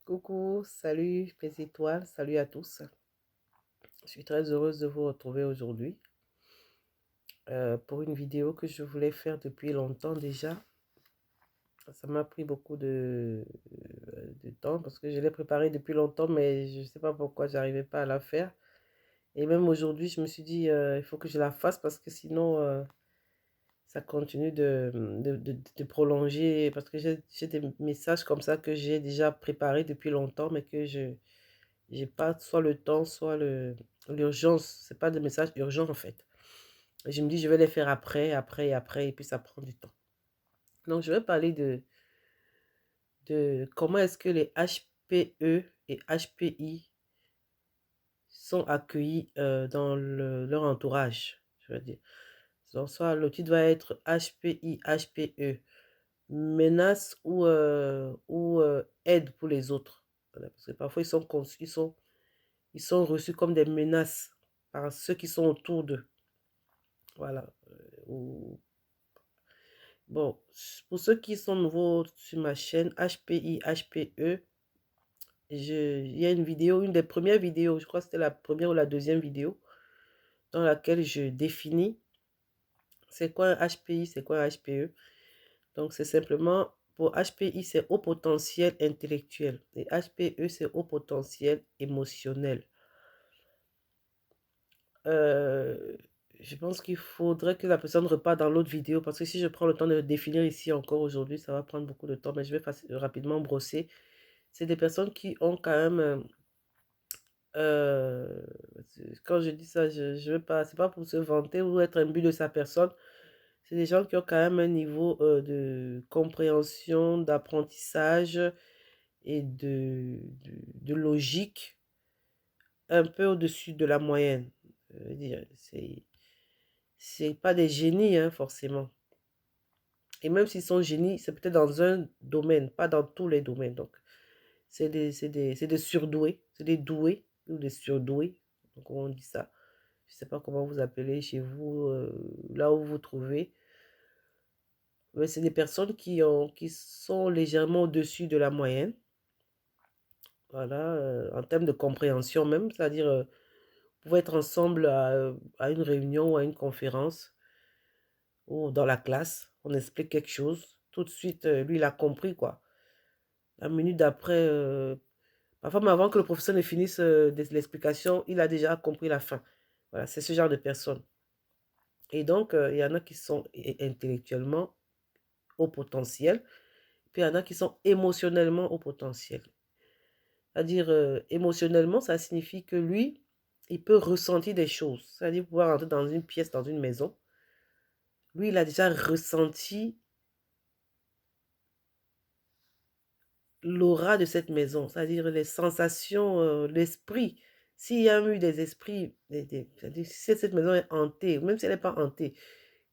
Coucou, salut mes étoiles, salut à tous. Je suis très heureuse de vous retrouver aujourd'hui pour une vidéo que je voulais faire depuis longtemps déjà. Ça m'a pris beaucoup de temps parce que je l'ai préparée depuis longtemps, mais je ne sais pas pourquoi j'arrivais pas à la faire. Et même aujourd'hui, je me suis dit, il faut que je la fasse parce que sinon, ça continue de prolonger. Parce que j'ai des messages comme ça que j'ai déjà préparés depuis longtemps, mais que je j'ai pas soit le temps, soit l'urgence. C'est pas des messages urgents en fait. Et je me dis, je vais les faire après, après et après, et puis ça prend du temps. Donc, je vais parler de comment est-ce que les HPE et HPI sont accueillis dans leur entourage, je veux dire. Donc, soit le titre va être HPI, HPE, menace ou aide pour les autres. Voilà, parce que parfois, ils sont reçus comme des menaces par ceux qui sont autour d'eux. Voilà. Bon, pour ceux qui sont nouveaux sur ma chaîne HPI, HPE, il y a une vidéo, une des premières vidéos, je crois que c'était la première ou la deuxième vidéo, dans laquelle je définis c'est quoi un HPI, c'est quoi un HPE. Donc, c'est simplement, pour HPI, c'est haut potentiel intellectuel. Et HPE, c'est haut potentiel émotionnel. Euh, je pense qu'il faudrait que la personne reparte dans l'autre vidéo parce que si je prends le temps de le définir ici encore aujourd'hui, ça va prendre beaucoup de temps, mais je vais rapidement brosser. C'est des personnes qui ont quand même, euh, quand je dis ça, je veux pas, c'est pas pour se vanter ou être imbu de sa personne. C'est des gens qui ont quand même un niveau de compréhension, d'apprentissage et de logique un peu au-dessus de la moyenne. Je veux dire, c'est pas des génies, hein, forcément. Et même s'ils sont génies, c'est peut-être dans un domaine, pas dans tous les domaines. Donc, c'est des surdoués, c'est des doués ou des surdoués. Donc, on dit ça. Je ne sais pas comment vous appelez chez vous, là où vous vous trouvez. Mais c'est des personnes qui sont légèrement au-dessus de la moyenne. Voilà, en termes de compréhension même. C'est-à-dire, vous pouvez être ensemble à une réunion ou à une conférence ou dans la classe. On explique quelque chose. Tout de suite, lui, il a compris, quoi. La minute d'après, parfois, même avant que le professeur ne finisse l'explication, il a déjà compris la fin. Voilà, c'est ce genre de personnes. Et donc, il y en a qui sont intellectuellement au potentiel, puis il y en a qui sont émotionnellement au potentiel. C'est-à-dire, émotionnellement, ça signifie que lui, il peut ressentir des choses. C'est-à-dire pouvoir entrer dans une pièce, dans une maison. Lui, il a déjà ressenti l'aura de cette maison, c'est-à-dire les sensations, l'esprit. S'il y a eu des esprits, c'est-à-dire si cette maison est hantée, même si elle n'est pas hantée,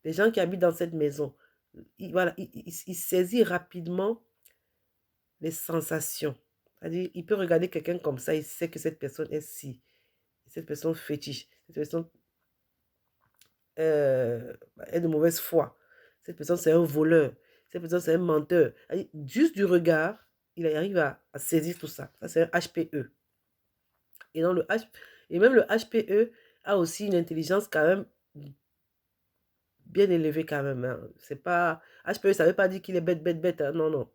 les gens qui habitent dans cette maison, voilà, il saisit rapidement les sensations. C'est-à-dire, il peut regarder quelqu'un comme ça, il sait que cette personne est si, cette personne fétiche, cette personne est de mauvaise foi, cette personne c'est un voleur, cette personne c'est un menteur. Juste du regard, il arrive à saisir tout ça. Ça, c'est un HPE. Et, dans le H... Et même le HPE a aussi une intelligence quand même bien élevée quand même, hein. C'est pas... HPE, ça ne veut pas dire qu'il est bête, bête, bête, hein. Non, non.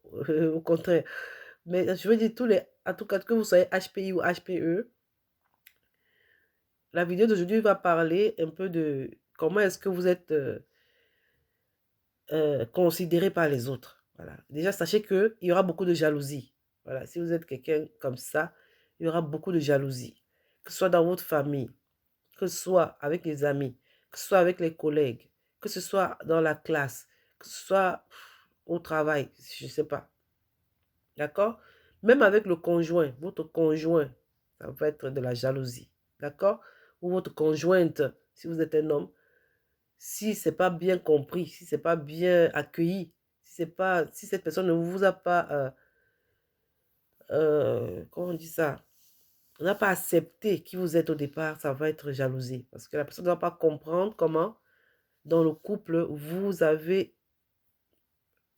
Au contraire. Mais je veux dire, en tout cas, que vous soyez HPI ou HPE, la vidéo d'aujourd'hui va parler un peu de comment est-ce que vous êtes considéré par les autres. Voilà. Déjà, sachez qu'il y aura beaucoup de jalousie. Voilà. Si vous êtes quelqu'un comme ça, il y aura beaucoup de jalousie. Que ce soit dans votre famille, que ce soit avec les amis, que ce soit avec les collègues, que ce soit dans la classe, que ce soit au travail, je ne sais pas. D'accord? Même avec le conjoint, votre conjoint, ça va être de la jalousie. D'accord? Ou votre conjointe, si vous êtes un homme, si c'est pas bien compris, si c'est pas bien accueilli, si cette personne ne vous a pas, comment on dit ça, n'a pas accepté qui vous êtes au départ, ça va être jalousie. Parce que la personne ne va pas comprendre comment, dans le couple, vous avez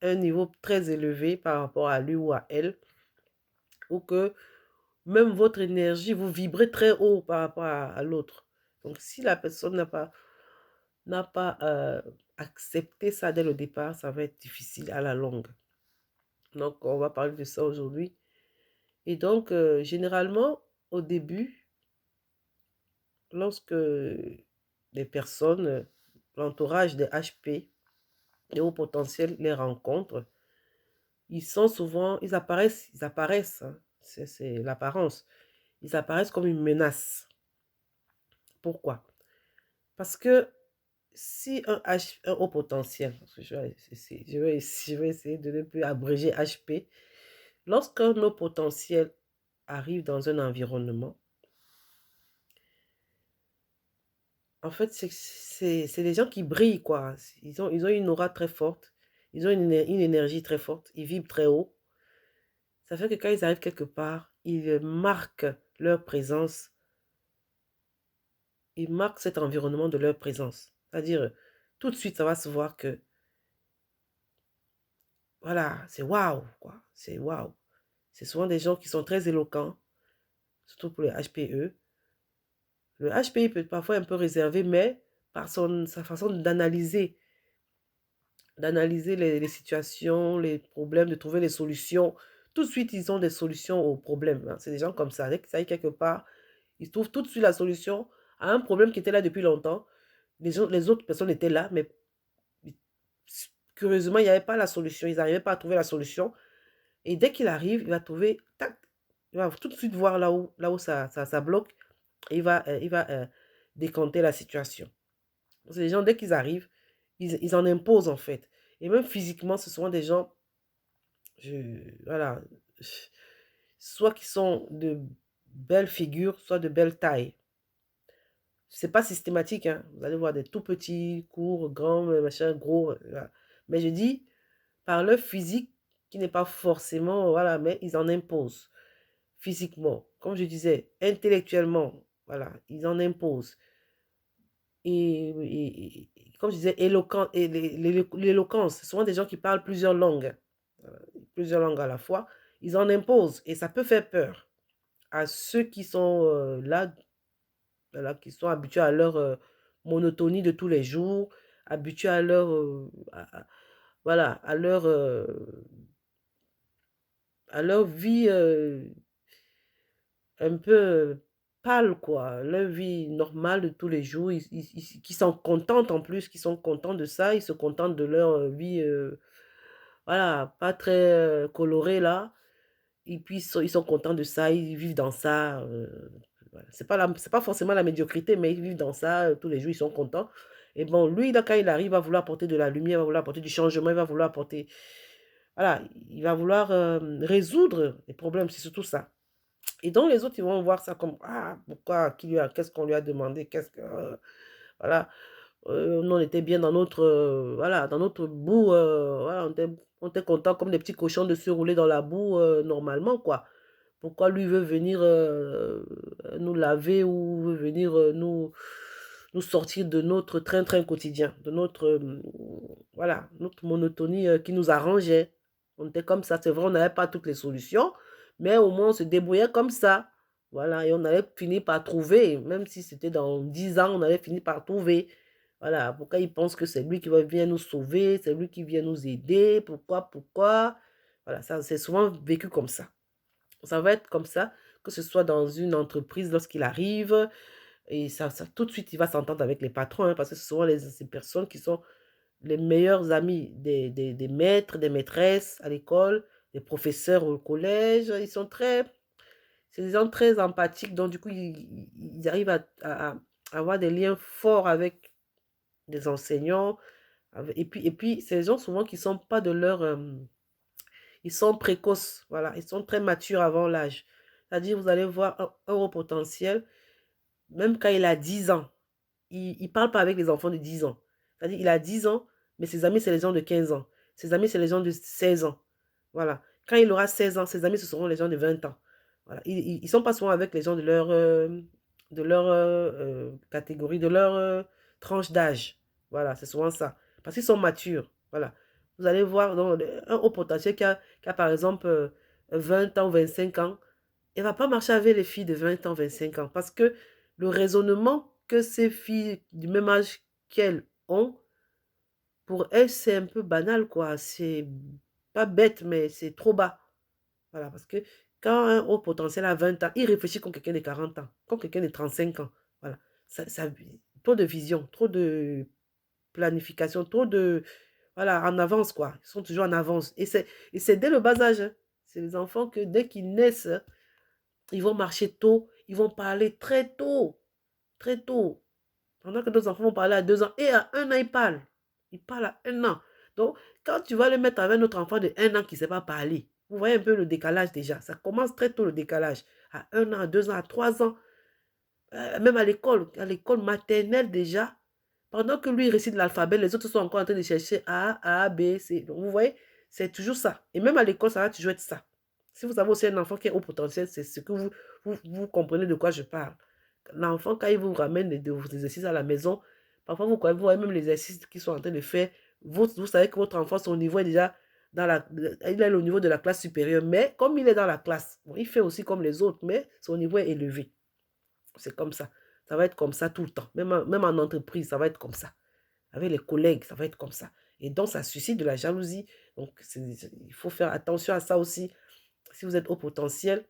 un niveau très élevé par rapport à lui ou à elle. ou que même votre énergie, vous vibrez très haut par rapport à l'autre. Donc, si la personne n'a pas accepté ça dès le départ, ça va être difficile à la longue. Donc, on va parler de ça aujourd'hui. Et donc, généralement, au début, lorsque les personnes, l'entourage des HP, des hauts potentiels, les rencontrent, ils apparaissent, hein, c'est l'apparence, ils apparaissent comme une menace. Pourquoi? Parce que si un haut potentiel, parce que je vais essayer de ne plus abréger HP, lorsqu'un haut potentiel arrive dans un environnement, en fait, c'est des gens qui brillent, quoi. Ils ont une aura très forte, ils ont une énergie très forte, ils vibrent très haut. Ça fait que quand ils arrivent quelque part, ils marquent leur présence, ils marquent cet environnement de leur présence. C'est-à-dire, tout de suite, ça va se voir que, voilà, c'est waouh, quoi. C'est waouh. C'est souvent des gens qui sont très éloquents, surtout pour les HPE. Le HPI peut être parfois un peu réservé, mais par sa façon d'analyser les situations, les problèmes, de trouver les solutions. Tout de suite, ils ont des solutions aux problèmes, hein. C'est des gens comme ça. Dès qu'ils arrivent quelque part, ils trouvent tout de suite la solution à un problème qui était là depuis longtemps. Les autres personnes étaient là, mais curieusement, il n'y avait pas la solution. Ils n'arrivaient pas à trouver la solution. Et dès qu'il arrive, il va trouver, tac, il va tout de suite voir là où ça bloque. Et il va décanter la situation. C'est des gens, dès qu'ils arrivent, ils en imposent en fait. Et même physiquement, ce sont des gens, voilà, soit qui sont de belles figures, soit de belles tailles. C'est pas systématique, hein. Vous allez voir des tout petits, courts, grands, machin, gros. Voilà. Mais je dis, par leur physique, qui n'est pas forcément, voilà, mais ils en imposent. Physiquement, comme je disais, intellectuellement, voilà, ils en imposent. Et comme je disais, éloquent, et l'éloquence, ce sont des gens qui parlent plusieurs langues à la fois. Ils en imposent et ça peut faire peur à ceux qui sont là, voilà, qui sont habitués à leur monotonie de tous les jours, habitués à leur, voilà, à leur vie un peu pâle, quoi. Leur vie normale de tous les jours, qui sont contentes en plus, qui sont contents de ça, ils se contentent de leur vie, voilà, pas très colorée là. Et puis ils sont contents de ça, ils vivent dans ça. Voilà. C'est pas forcément la médiocrité, mais ils vivent dans ça tous les jours, ils sont contents. Et bon, lui, là, quand il arrive, il va vouloir apporter de la lumière, il va vouloir apporter du changement, il va vouloir apporter. Voilà, il va vouloir résoudre les problèmes, c'est surtout ça. Et donc, les autres, ils vont voir ça comme, ah, pourquoi, qu'est-ce qu'on lui a demandé, voilà, nous, on était bien dans notre, voilà, dans notre boue, voilà, on était content comme des petits cochons de se rouler dans la boue, normalement, quoi. Pourquoi lui veut venir nous laver ou veut venir nous sortir de notre train-train quotidien, de notre, voilà, notre monotonie qui nous arrangeait. On était comme ça, c'est vrai, on n'avait pas toutes les solutions, mais au moins on se débrouillait comme ça. Voilà, et on allait finir par trouver, même si c'était dans 10 ans, on allait finir par trouver. Voilà, pourquoi il pense que c'est lui qui va venir nous sauver, c'est lui qui vient nous aider, pourquoi. Voilà, ça, c'est souvent vécu comme ça. Ça va être comme ça, que ce soit dans une entreprise lorsqu'il arrive, et ça tout de suite, il va s'entendre avec les patrons, hein, parce que ce sont ces personnes qui sont les meilleurs amis des maîtres, des maîtresses à l'école, des professeurs au collège. C'est des gens très empathiques, donc du coup, ils arrivent à avoir des liens forts avec des enseignants. Et puis c'est des gens souvent qui sont pas de leur... ils sont précoces, voilà, ils sont très matures avant l'âge. C'est-à-dire, vous allez voir un haut potentiel, même quand il a 10 ans, il ne parle pas avec les enfants de 10 ans. C'est-à-dire, il a 10 ans, mais ses amis, c'est les gens de 15 ans. Ses amis, c'est les gens de 16 ans. Voilà. Quand il aura 16 ans, ses amis, ce seront les gens de 20 ans. Voilà. Ils ne sont pas souvent avec les gens de leur catégorie, de leur tranche d'âge. Voilà, c'est souvent ça. Parce qu'ils sont matures. Voilà. Vous allez voir donc, un haut potentiel qui a par exemple 20 ans ou 25 ans. Elle ne va pas marcher avec les filles de 20 ans, 25 ans. Parce que le raisonnement que ces filles du même âge qu'elles ont, pour elles, c'est un peu banal, quoi. C'est pas bête, mais c'est trop bas. Voilà, parce que quand un haut potentiel a 20 ans, il réfléchit comme quelqu'un de 40 ans, comme quelqu'un de 35 ans. Voilà. Trop de vision, trop de planification, trop de... Voilà, en avance, quoi. Ils sont toujours en avance. Et c'est dès le bas âge, hein. C'est les enfants que dès qu'ils naissent, hein, ils vont marcher tôt, ils vont parler très tôt, très tôt. Pendant que d'autres enfants vont parler à 2 ans et à 1 an, ils parlent. Ils parlent à 1 an. Donc, quand tu vas le mettre avec notre enfant de 1 an qui ne sait pas parler, vous voyez un peu le décalage déjà. Ça commence très tôt le décalage. À 1 an, à 2 ans, à 3 ans. Même à l'école maternelle déjà. Pendant que lui il récite l'alphabet, les autres sont encore en train de chercher A, B, C. Donc, vous voyez, c'est toujours ça. Et même à l'école, ça va toujours être ça. Si vous avez aussi un enfant qui est au potentiel, c'est ce que vous comprenez de quoi je parle. L'enfant, quand il vous ramène des exercices à la maison, parfois vous voyez même les exercices qu'ils sont en train de faire. Vous savez que votre enfant, son niveau est déjà il est au niveau de la classe supérieure. Mais comme il est dans la classe, bon, il fait aussi comme les autres, mais son niveau est élevé. C'est comme ça. Ça va être comme ça tout le temps. Même en entreprise, ça va être comme ça. Avec les collègues, ça va être comme ça. Et donc, ça suscite de la jalousie. Donc, il faut faire attention à ça aussi. Si vous êtes au potentiel,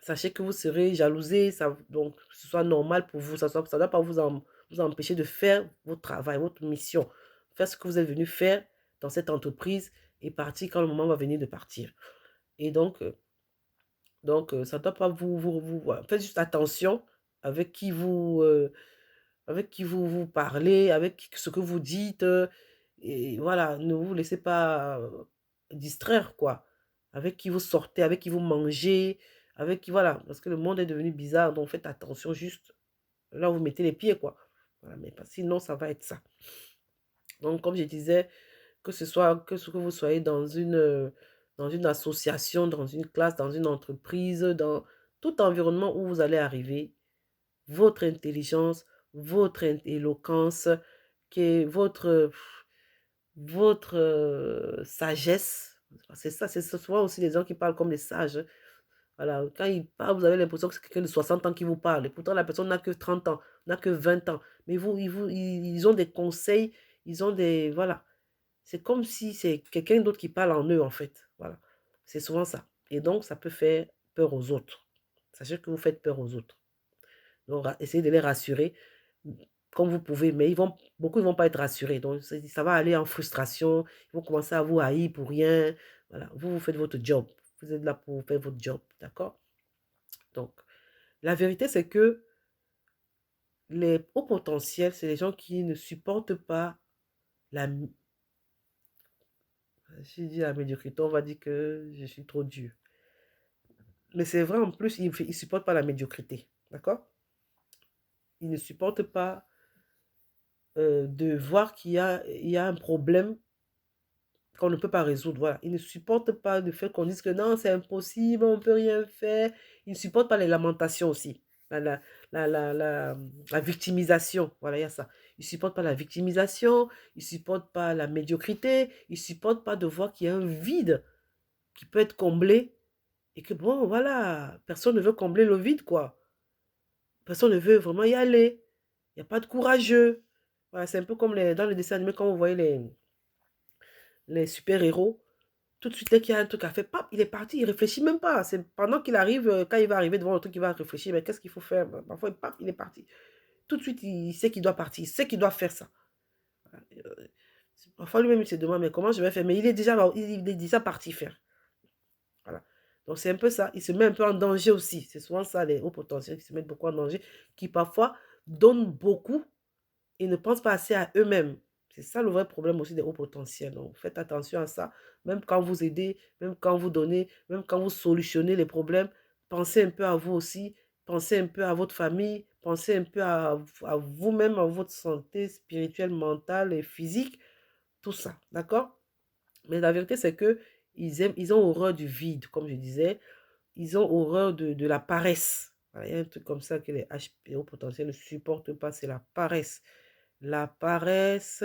sachez que vous serez jalousé. Donc, que ce soit normal pour vous. Ça ne doit pas vous empêcher de faire votre travail, votre mission. Faire ce que vous êtes venu faire dans cette entreprise et partir quand le moment va venir de partir. Et donc, ça ne doit pas voilà. Faites juste attention avec qui vous parlez, avec ce que vous dites. Et voilà, ne vous laissez pas distraire, quoi. Avec qui vous sortez, avec qui vous mangez, avec qui, voilà. Parce que le monde est devenu bizarre, donc faites attention juste là où vous mettez les pieds, quoi. Voilà, mais sinon, ça va être ça. Donc, comme je disais, que vous soyez dans une association, dans une classe, dans une entreprise, dans tout environnement où vous allez arriver, votre intelligence, votre éloquence, votre sagesse. C'est ça, c'est souvent aussi les gens qui parlent comme des sages, hein. Voilà, quand ils parlent, vous avez l'impression que c'est quelqu'un de 60 ans qui vous parle. Et pourtant, la personne n'a que 30 ans, n'a que 20 ans. Mais ils ont des conseils, ils ont des... Voilà. C'est comme si c'est quelqu'un d'autre qui parle en eux, en fait. Voilà. C'est souvent ça. Et donc, ça peut faire peur aux autres. Sachez que vous faites peur aux autres. Donc, essayez de les rassurer comme vous pouvez, mais beaucoup ne vont pas être rassurés. Donc, ça va aller en frustration. Ils vont commencer à vous haïr pour rien. Voilà, vous faites votre job. Vous êtes là pour faire votre job, d'accord? Donc, la vérité, c'est que les hauts potentiels, c'est les gens qui ne supportent pas la... Si je dis la médiocrité, on va dire que je suis trop dur. Mais c'est vrai, en plus, ils ne supportent pas la médiocrité, d'accord? Ils ne supportent pas de voir il y a un problème qu'on ne peut pas résoudre. Voilà. Ils ne supportent pas le fait qu'on dise que non, c'est impossible, on ne peut rien faire. Ils ne supportent pas les lamentations aussi. La, la, la victimisation. Voilà, il y a ça. Ils ne supportent pas la victimisation, ils ne supportent pas la médiocrité, ils ne supportent pas de voir qu'il y a un vide qui peut être comblé et que bon, voilà, personne ne veut combler le vide, quoi. Personne ne veut vraiment y aller. Il n'y a pas de courageux. Voilà, c'est un peu comme dans les dessins animés, quand vous voyez les super-héros. Tout de suite, dès qu'il y a un truc à faire, pap, il est parti, il réfléchit même pas. C'est pendant qu'il arrive, quand il va arriver devant le truc, il va réfléchir, mais qu'est-ce qu'il faut faire? Parfois, pap, il est parti. Tout de suite, il sait qu'il doit partir, il sait qu'il doit faire ça. Parfois, lui-même, il se demande, mais comment je vais faire? Mais il est déjà parti faire. Voilà. Donc, c'est un peu ça. Il se met un peu en danger aussi. C'est souvent ça, les hauts potentiels qui se mettent beaucoup en danger, qui parfois donnent beaucoup et ne pensent pas assez à eux-mêmes. C'est ça le vrai problème aussi des hauts potentiels. Donc, faites attention à ça. Même quand vous aidez, même quand vous donnez, même quand vous solutionnez les problèmes, pensez un peu à vous aussi. Pensez un peu à votre famille. Pensez un peu à vous-même, à votre santé spirituelle, mentale et physique. Tout ça. D'accord? Mais la vérité, c'est que ils ont horreur du vide, comme je disais. Ils ont horreur de la paresse. Voilà, il y a un truc comme ça que les HPO potentiels ne supportent pas, c'est la paresse. La paresse,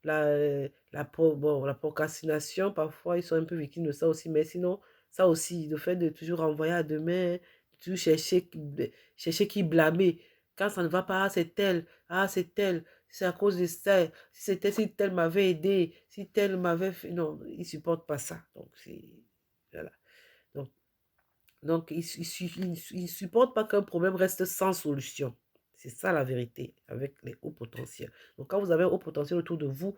bon, la procrastination, parfois ils sont un peu victimes de ça aussi, mais sinon, Ça aussi, le fait de toujours renvoyer à demain, toujours chercher qui blâmer. Quand ça ne va pas, ah, c'est tel, c'est à cause de ça. Si tel m'avait aidé, si tel m'avait fait. Non, il ne supporte pas ça. Donc, c'est. Voilà. Donc, il ne supporte pas qu'un problème reste sans solution. C'est ça la vérité avec les hauts potentiels. Donc, quand vous avez un haut potentiel autour de vous,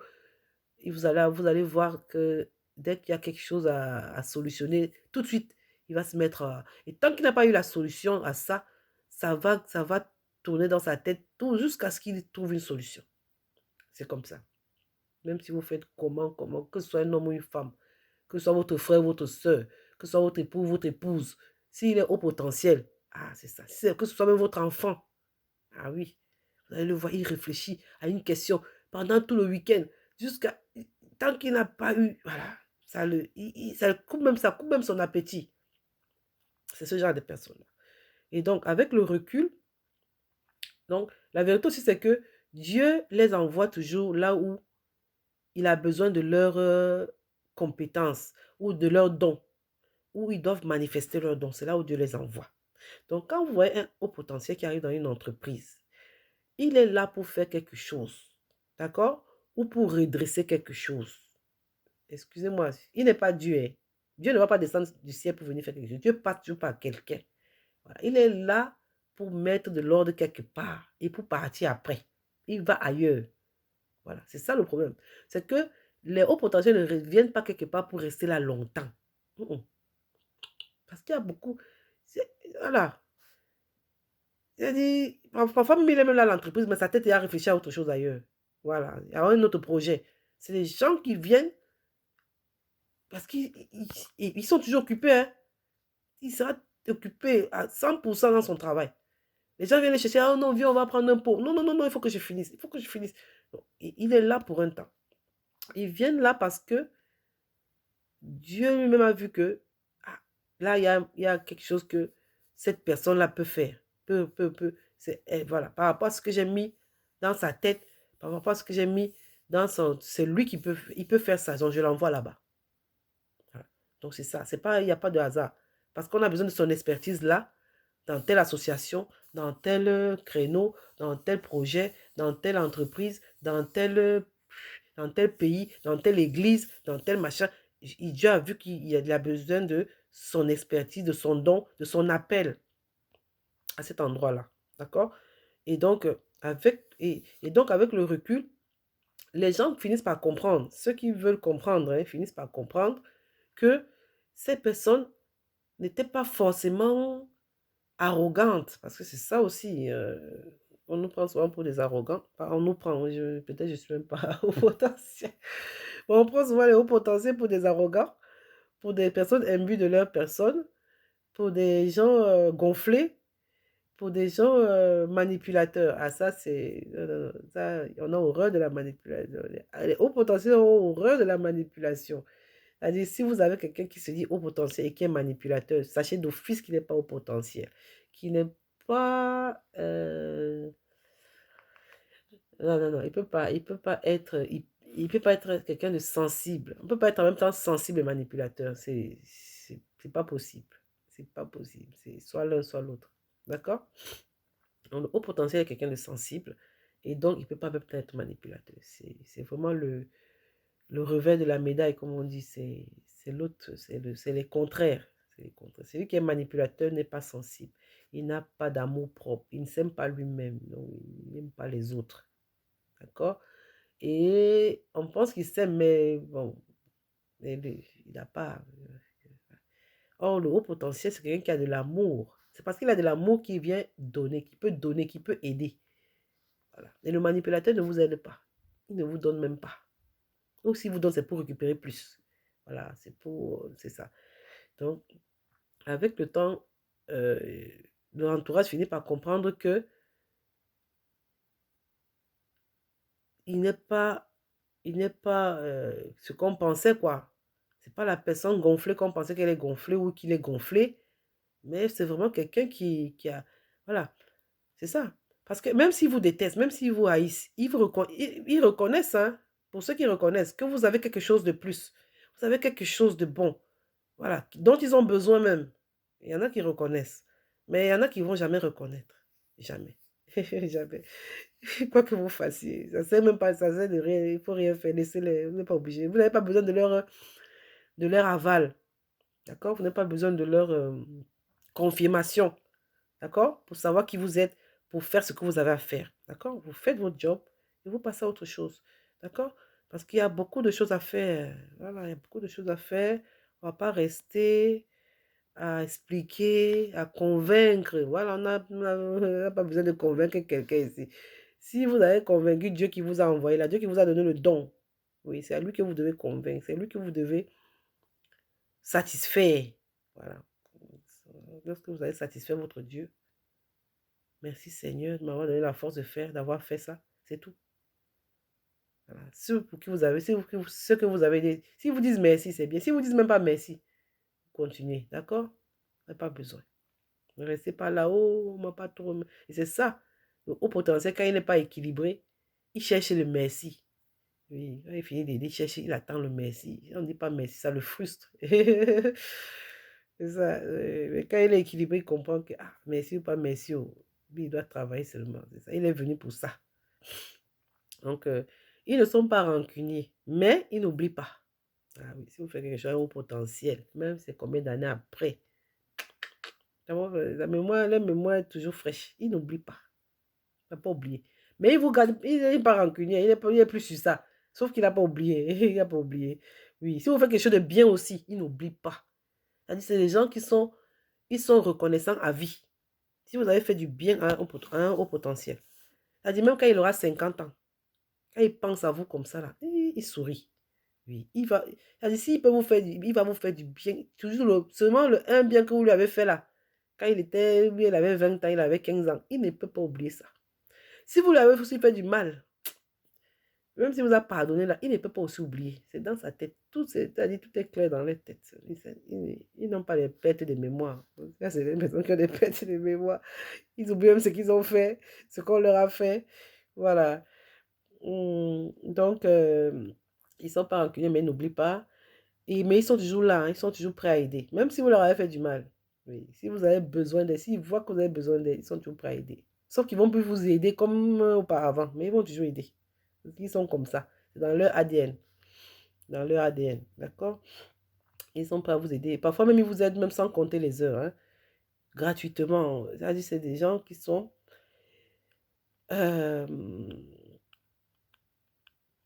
et vous allez voir que dès qu'il y a quelque chose à solutionner, tout de suite, il va se mettre et tant qu'il n'a pas eu la solution à ça, ça va tourner dans sa tête tout jusqu'à ce qu'il trouve une solution. C'est comme ça. Même si vous faites comment, que ce soit un homme ou une femme, que ce soit votre frère, votre soeur, que ce soit votre époux, votre épouse, s'il est au potentiel, ah, c'est ça. Que ce soit même votre enfant, ah oui, vous allez le voir, il réfléchit à une question pendant tout le week-end, jusqu'à tant qu'il n'a pas eu, voilà, ça coupe même son appétit. C'est ce genre de personnes-là. Et donc, avec le recul, donc, la vérité aussi, c'est que Dieu les envoie toujours là où il a besoin de leurs compétences ou de leurs dons, où ils doivent manifester leurs dons. C'est là où Dieu les envoie. Donc, quand vous voyez un haut potentiel qui arrive dans une entreprise, il est là pour faire quelque chose, d'accord? Ou pour redresser quelque chose. Excusez-moi, il n'est pas Dieu. Hein. Dieu ne va pas descendre du ciel pour venir faire quelque chose. Dieu passe toujours par quelqu'un. Voilà. Il est là pour mettre de l'ordre quelque part et pour partir après. Il va ailleurs. Voilà, c'est ça le problème. C'est que les hauts potentiels ne reviennent pas quelque part pour rester là longtemps. Parce qu'il y a beaucoup... Voilà. C'est-à-dire, parfois, il est même là à l'entreprise, mais sa tête est à réfléchir à autre chose ailleurs. Voilà, il y a un autre projet. C'est des gens qui viennent parce qu'ils sont toujours occupés. Hein. Il sera occupé à 100% dans son travail. Les gens viennent le chercher. Ah non, viens, on va prendre un pot. Non, non, non, non, il faut que je finisse. Il faut que je finisse. Donc, il est là pour un temps. Ils viennent là parce que Dieu lui-même a vu que ah, là, il y a quelque chose que cette personne-là peut faire. Voilà, par rapport à ce que j'ai mis dans sa tête, par rapport à ce que j'ai mis dans son... C'est lui qui peut faire ça, donc je l'envoie là-bas. Voilà. Donc c'est ça, il n'y a pas de hasard. Parce qu'on a besoin de son expertise là, dans telle association, dans tel créneau, dans tel projet, dans telle entreprise, dans tel pays, dans telle église, dans tel machin. Dieu a vu qu'il a besoin de son expertise, de son don, de son appel à cet endroit-là. D'accord? Et donc, avec le recul, les gens finissent par comprendre. Ceux qui veulent comprendre finissent par comprendre que ces personnes n'étaient pas forcément arrogantes. Parce que c'est ça aussi. On nous prend souvent pour des arrogants. Enfin, on nous prend, peut-être je ne suis même pas au potentiel. On prend souvent les hauts potentiels pour des arrogants, pour des personnes imbues de leur personne, pour des gens gonflés, pour des gens manipulateurs. Ah, ça, c'est... Ça, on a horreur de la manipulation. Les hauts potentiels ont horreur de la manipulation. C'est-à-dire, si vous avez quelqu'un qui se dit haut potentiel et qui est manipulateur, sachez d'office qu'il n'est pas haut potentiel. Qu'il n'est pas... Non, non, non, il peut pas être... Il peut pas être quelqu'un de sensible. On ne peut pas être en même temps sensible et manipulateur. C'est pas possible. C'est pas possible. C'est soit l'un, soit l'autre. D'accord? Donc, le haut potentiel est quelqu'un de sensible et donc il ne peut pas même être manipulateur. C'est vraiment le revers de la médaille, comme on dit. C'est l'autre, c'est les contraires. C'est les contraires. Celui qui est manipulateur n'est pas sensible. Il n'a pas d'amour propre. Il ne s'aime pas lui-même. Il n'aime pas les autres. D'accord? Et on pense qu'il s'aime, mais bon, il n'a pas. Or, le haut potentiel, c'est quelqu'un qui a de l'amour. C'est parce qu'il a de l'amour qu'il vient donner, qui peut aider. Voilà. Et le manipulateur ne vous aide pas. Il ne vous donne même pas. Ou s'il vous donne, c'est pour récupérer plus. Voilà, c'est ça. Donc, avec le temps, l'entourage finit par comprendre que il n'est pas ce qu'on pensait, quoi. C'est pas la personne gonflée qu'on pensait qu'elle est gonflée ou qu'il est gonflé, mais c'est vraiment quelqu'un qui a... Voilà, c'est ça. Parce que même s'ils vous détestent, même s'ils vous haïssent, ils reconnaissent, hein, pour ceux qui reconnaissent, que vous avez quelque chose de plus. Vous avez quelque chose de bon. Voilà, dont ils ont besoin même. Il y en a qui reconnaissent, mais il y en a qui ne vont jamais reconnaître. Jamais. Jamais. Quoi que vous fassiez, ça ne sert même pas, ça sert de rien, il ne faut rien faire, laissez-les, vous n'êtes pas obligé. Vous n'avez pas besoin de leur aval, d'accord? Vous n'avez pas besoin de leur confirmation, d'accord? Pour savoir qui vous êtes, pour faire ce que vous avez à faire, d'accord? Vous faites votre job et vous passez à autre chose, d'accord? Parce qu'il y a beaucoup de choses à faire, voilà, il y a beaucoup de choses à faire. On ne va pas rester à expliquer, à convaincre. Voilà, on n'a pas besoin de convaincre quelqu'un ici. Si vous avez convaincu Dieu qui vous a envoyé là, Dieu qui vous a donné le don, oui, c'est à lui que vous devez convaincre, c'est lui que vous devez satisfaire. Voilà. Lorsque vous avez satisfait votre Dieu, merci Seigneur de m'avoir donné la force de faire, d'avoir fait ça. C'est tout. Voilà. Ce pour qui vous avez, ce que vous avez dit. Si vous dites merci, c'est bien. Si vous dites même pas merci, continuez. D'accord? Vous n'avez pas besoin. Ne restez pas là-haut, on m'a pas trop. Et c'est ça. Le haut potentiel, quand il n'est pas équilibré, il cherche le merci. Oui, quand il finit d'aider, il attend le merci. On ne dit pas merci, ça le frustre. C'est ça. Mais quand il est équilibré, il comprend que, ah, merci ou pas merci, oh, il doit travailler seulement. C'est ça. Il est venu pour ça. Donc, ils ne sont pas rancuniers, mais ils n'oublient pas. Ah oui, si vous faites quelque chose au potentiel, même c'est combien d'années après, la mémoire est toujours fraîche. Il n'oublie pas. Il n'a pas oublié. Mais il vous garde, il n'est pas rancunier, il est plus sur ça. Sauf qu'il n'a pas oublié. Il n'a pas oublié. Oui, si vous faites quelque chose de bien aussi, il n'oublie pas. C'est-à-dire, c'est des gens ils sont reconnaissants à vie. Si vous avez fait du bien à un haut potentiel. C'est-à-dire, même quand il aura 50 ans, quand il pense à vous comme ça, là, il sourit. Oui, c'est-à-dire, s'il peut vous faire il va vous faire du bien. Toujours seulement le un bien que vous lui avez fait là. Quand lui, il avait 20 ans, il avait 15 ans. Il ne peut pas oublier ça. Si vous lui avez aussi fait du mal, même si vous a pardonné là, il ne peut pas aussi oublier. C'est dans sa tête. C'est-à-dire, tout est clair dans leur tête. Ils n'ont pas les pertes de mémoire. Là, c'est les personnes qui ont des pertes de mémoire. Ils oublient même ce qu'ils ont fait, ce qu'on leur a fait. Voilà. Donc, ils ne sont pas rancuniers, mais ils n'oublient pas. Mais ils sont toujours là, hein, ils sont toujours prêts à aider. Même si vous leur avez fait du mal. Oui, si vous avez besoin d'aide, s'ils voient que vous avez besoin d'aide, ils sont toujours prêts à aider. Sauf qu'ils vont plus vous aider comme auparavant, mais ils vont toujours aider. Ils sont comme ça. C'est dans leur ADN. Dans leur ADN. D'accord? Ils sont prêts à vous aider. Parfois même, ils vous aident même sans compter les heures. Hein, gratuitement. C'est-à-dire, c'est des gens qui sont... euh,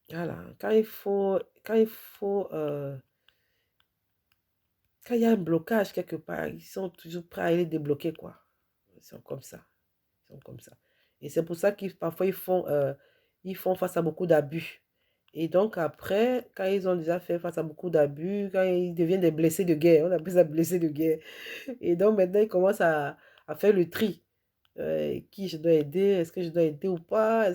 voilà. Quand il y a un blocage quelque part, ils sont toujours prêts à aller débloquer, quoi. Ils sont comme ça. Ils sont comme ça. Et c'est pour ça qu'ils parfois ils font face à beaucoup d'abus. Et donc après, quand ils ont déjà fait face à beaucoup d'abus, quand ils deviennent des blessés de guerre, on appelle ça blessés de guerre. Et donc maintenant, ils commencent à faire le tri. Qui je dois aider? Est-ce que je dois aider ou pas?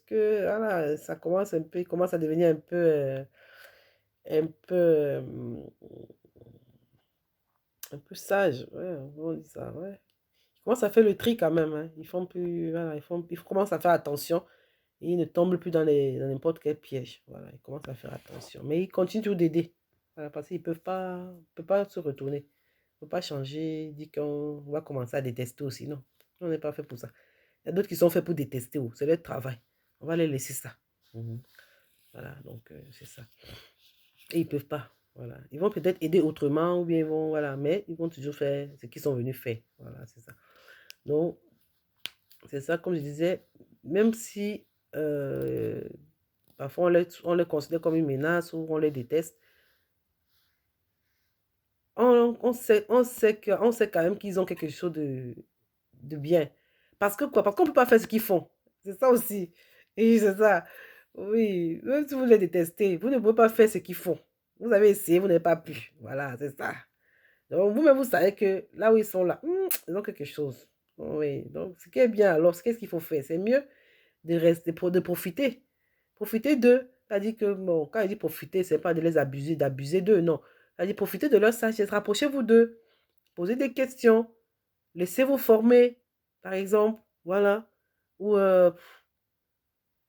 Voilà, ça commence un peu, il commence à devenir un peu, euh, un peu sage. Ouais, on dit ça, ouais. Ils commencent à faire le tri quand même. Hein. Ils font plus, voilà, ils commencent à faire attention. Et ils ne tombent plus dans n'importe quel piège. Voilà, ils commencent à faire attention. Mais ils continuent toujours d'aider. Voilà, parce qu'ils peuvent pas se retourner. Ils ne peuvent pas changer, dire qu'on va commencer à détester aussi. Non, on n'est pas fait pour ça. Il y a d'autres qui sont faits pour détester. C'est leur travail. On va les laisser ça. Mhm. Voilà, donc c'est ça. Et ils ne peuvent pas. Voilà. Ils vont peut-être aider autrement, ou bien ils vont, voilà, mais ils vont toujours faire ce qu'ils sont venus faire. Voilà, c'est ça. Donc, c'est ça, comme je disais, même si parfois on les considère comme une menace ou on les déteste, on sait quand même qu'ils ont quelque chose de bien. Parce que quoi? Parce qu'on ne peut pas faire ce qu'ils font. C'est ça aussi. Et c'est ça. Oui, même si vous les détestez, vous ne pouvez pas faire ce qu'ils font. Vous avez essayé, vous n'avez pas pu. Voilà, c'est ça. Donc, vous-même, vous savez que là où ils sont là, ils ont quelque chose. Oui, donc ce qui est bien, alors, qu'est-ce qu'il faut faire? C'est mieux de rester, de profiter. Profiter d'eux. C'est-à-dire que, bon, quand il dit profiter, c'est pas de les abuser, d'abuser d'eux, non. C'est-à-dire profiter de leur sagesse, rapprochez-vous d'eux, posez des questions, laissez-vous former, par exemple, voilà. Ou, euh,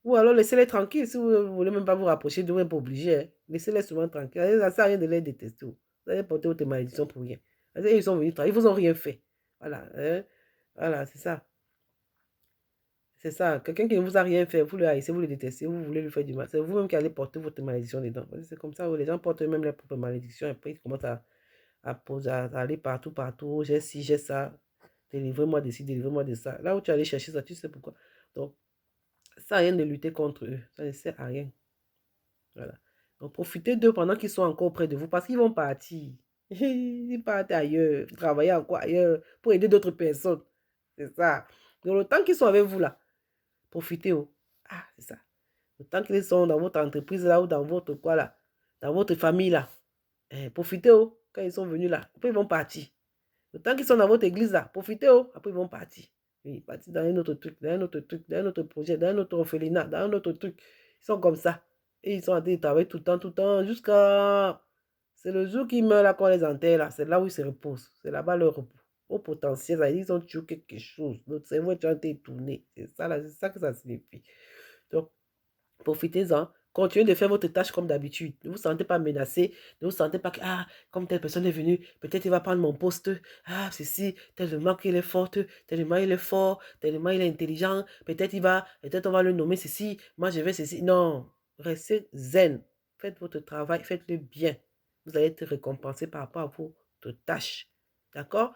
ou alors laissez-les tranquilles, si vous ne voulez même pas vous rapprocher d'eux, vous n'êtes pas obligé. Hein. Laissez-les souvent tranquilles. Ça ne sert à rien de les détester. Vous allez porter votre malédiction pour rien. Ils sont venus travailler, ils vous ont rien fait. Voilà, hein? Voilà, c'est ça. C'est ça. Quelqu'un qui ne vous a rien fait, vous le haïssez, vous le détestez, vous voulez lui faire du mal. C'est vous-même qui allez porter votre malédiction dedans. C'est comme ça, les gens portent eux-mêmes leur propre malédiction. Après, ils commencent à aller partout, partout. J'ai ci, j'ai ça. Délivrez-moi de ci, délivrez-moi de ça. Là où tu allais chercher ça, tu sais pourquoi. Donc, ça sert à rien de lutter contre eux. Ça ne sert à rien. Voilà. Donc, profitez d'eux pendant qu'ils sont encore près de vous parce qu'ils vont partir. Ils partent ailleurs, travailler encore ailleurs pour aider d'autres personnes. C'est ça. Donc, le temps qu'ils sont avec vous là, profitez. Oh. Ah, c'est ça. Le temps qu'ils sont dans votre entreprise là ou dans votre quoi là, dans votre famille là, profitez. Oh. Quand ils sont venus là, après ils vont partir. Le temps qu'ils sont dans votre église là, profitez. Oh. Après ils vont partir. Oui, partir dans un autre truc, dans un autre truc, dans un autre projet, dans un autre orphelinat, dans un autre truc. Ils sont comme ça. Et ils sont en train de travailler tout le temps, jusqu'à... C'est le jour qu'ils meurent là qu'on les enterre là. C'est là où ils se reposent. C'est là-bas leur repos. Au potentiel, ça, ils ont tué quelque chose. Notre cerveau est en train de tourner. C'est ça là, c'est ça que ça signifie. Donc, profitez-en. Continuez de faire votre tâche comme d'habitude. Ne vous sentez pas menacé. Ne vous sentez pas que, ah, comme telle personne est venue, peut-être il va prendre mon poste. Ah, ceci, tellement qu'il est fort, tellement il est fort, tellement il est intelligent. Peut-être on va le nommer ceci. Moi, je vais ceci. Non, restez zen. Faites votre travail, faites-le bien. Vous allez être récompensé par rapport à votre tâche. D'accord?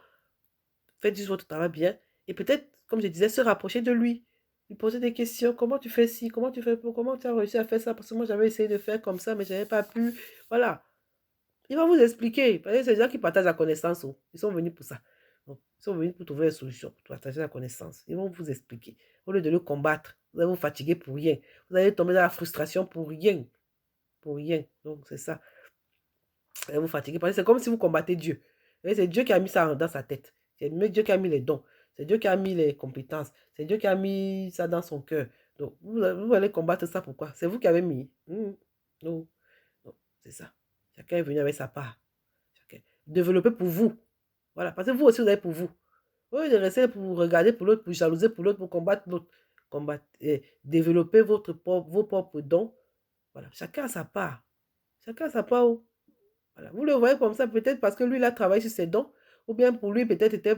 Faites juste votre travail bien. Et peut-être, comme je disais, se rapprocher de lui. Lui poser des questions. Comment tu fais ci? Comment tu fais pour? Comment tu as réussi à faire ça? Parce que moi, j'avais essayé de faire comme ça, mais je n'avais pas pu. Voilà. Il va vous expliquer. Parce que c'est des gens qui partagent la connaissance. Oh. Ils sont venus pour ça. Donc, ils sont venus pour trouver des solutions, pour partager la connaissance. Ils vont vous expliquer. Au lieu de le combattre, vous allez vous fatiguer pour rien. Vous allez tomber dans la frustration pour rien. Pour rien. Donc, c'est ça. Vous allez vous fatiguer. Parce que c'est comme si vous combattez Dieu. C'est Dieu qui a mis ça dans sa tête. C'est Dieu qui a mis les dons. C'est Dieu qui a mis les compétences. C'est Dieu qui a mis ça dans son cœur. Donc, vous allez combattre ça pourquoi? C'est vous qui avez mis. Non, non, c'est ça. Chacun est venu avec sa part. Chacun. Développez pour vous. Voilà. Parce que vous aussi, vous avez pour vous. Au lieu de rester pour regarder pour l'autre, pour jalouser pour l'autre, pour combattre l'autre. Développez vos propres dons. Voilà. Chacun a sa part. Chacun a sa part. Oh. Voilà. Vous le voyez comme ça, peut-être parce que lui, il a travaillé sur ses dons, ou bien pour lui, peut-être était...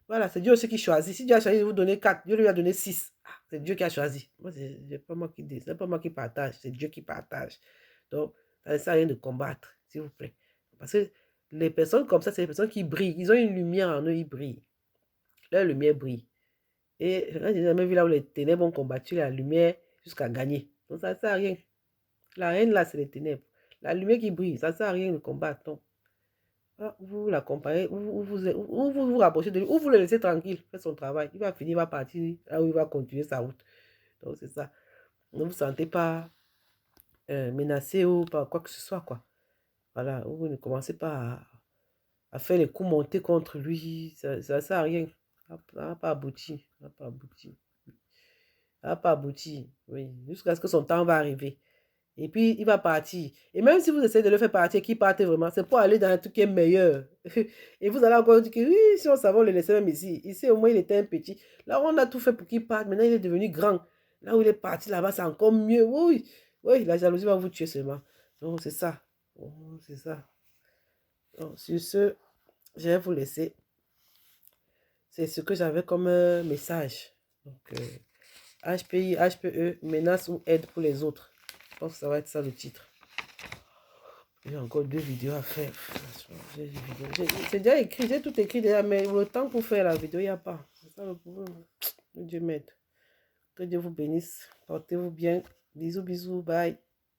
Voilà, c'est Dieu aussi qui choisit. Si Dieu a choisi de vous donner 4, Dieu lui a donné 6. Ah, c'est Dieu qui a choisi. Moi, c'est pas moi qui dis, c'est pas moi qui partage, c'est Dieu qui partage. Donc, ça ne sert à rien de combattre, s'il vous plaît. Parce que les personnes comme ça, c'est les personnes qui brillent. Ils ont une lumière en eux, ils brillent. Leur lumière brille. Et je n'ai jamais vu là où les ténèbres ont combattu la lumière jusqu'à gagner. Donc, ça ne sert à rien. La reine, là, c'est les ténèbres. La lumière qui brille, ça ne sert à rien de combattre. Donc, vous l'accompagnez, ou vous rapprochez de lui, ou vous le laissez tranquille, faire son travail. Il va finir, il va partir là où il va continuer sa route. Donc, c'est ça. Ne vous sentez pas menacé ou par quoi que ce soit, quoi. Voilà, vous ne commencez pas à faire les coups montés contre lui. Ça ne sert à rien. Ça n'a pas abouti. Ça n'a pas abouti. Ça n'a pas abouti. Oui, jusqu'à ce que son temps va arriver. Et puis, il va partir. Et même si vous essayez de le faire partir, qu'il parte vraiment, c'est pour aller dans un truc qui est meilleur. Et vous allez encore dire que oui, si on savait, on le laissait même ici. Ici, au moins, il était un petit. Là, on a tout fait pour qu'il parte. Maintenant, il est devenu grand. Là où il est parti, là-bas, c'est encore mieux. Oui, oui, la jalousie va vous tuer seulement. Donc, c'est ça. Oh, c'est ça. Donc, sur ce, je vais vous laisser. C'est ce que j'avais comme message. Donc, HPI, HPE, menace ou aide pour les autres. Je pense que ça va être ça le titre. J'ai encore 2 vidéos à faire. J'ai déjà écrit, j'ai tout écrit déjà, mais le temps pour faire la vidéo, il n'y a pas. C'est ça le problème. Que Dieu m'aide. Que Dieu vous bénisse. Portez-vous bien. Bisous, bisous. Bye.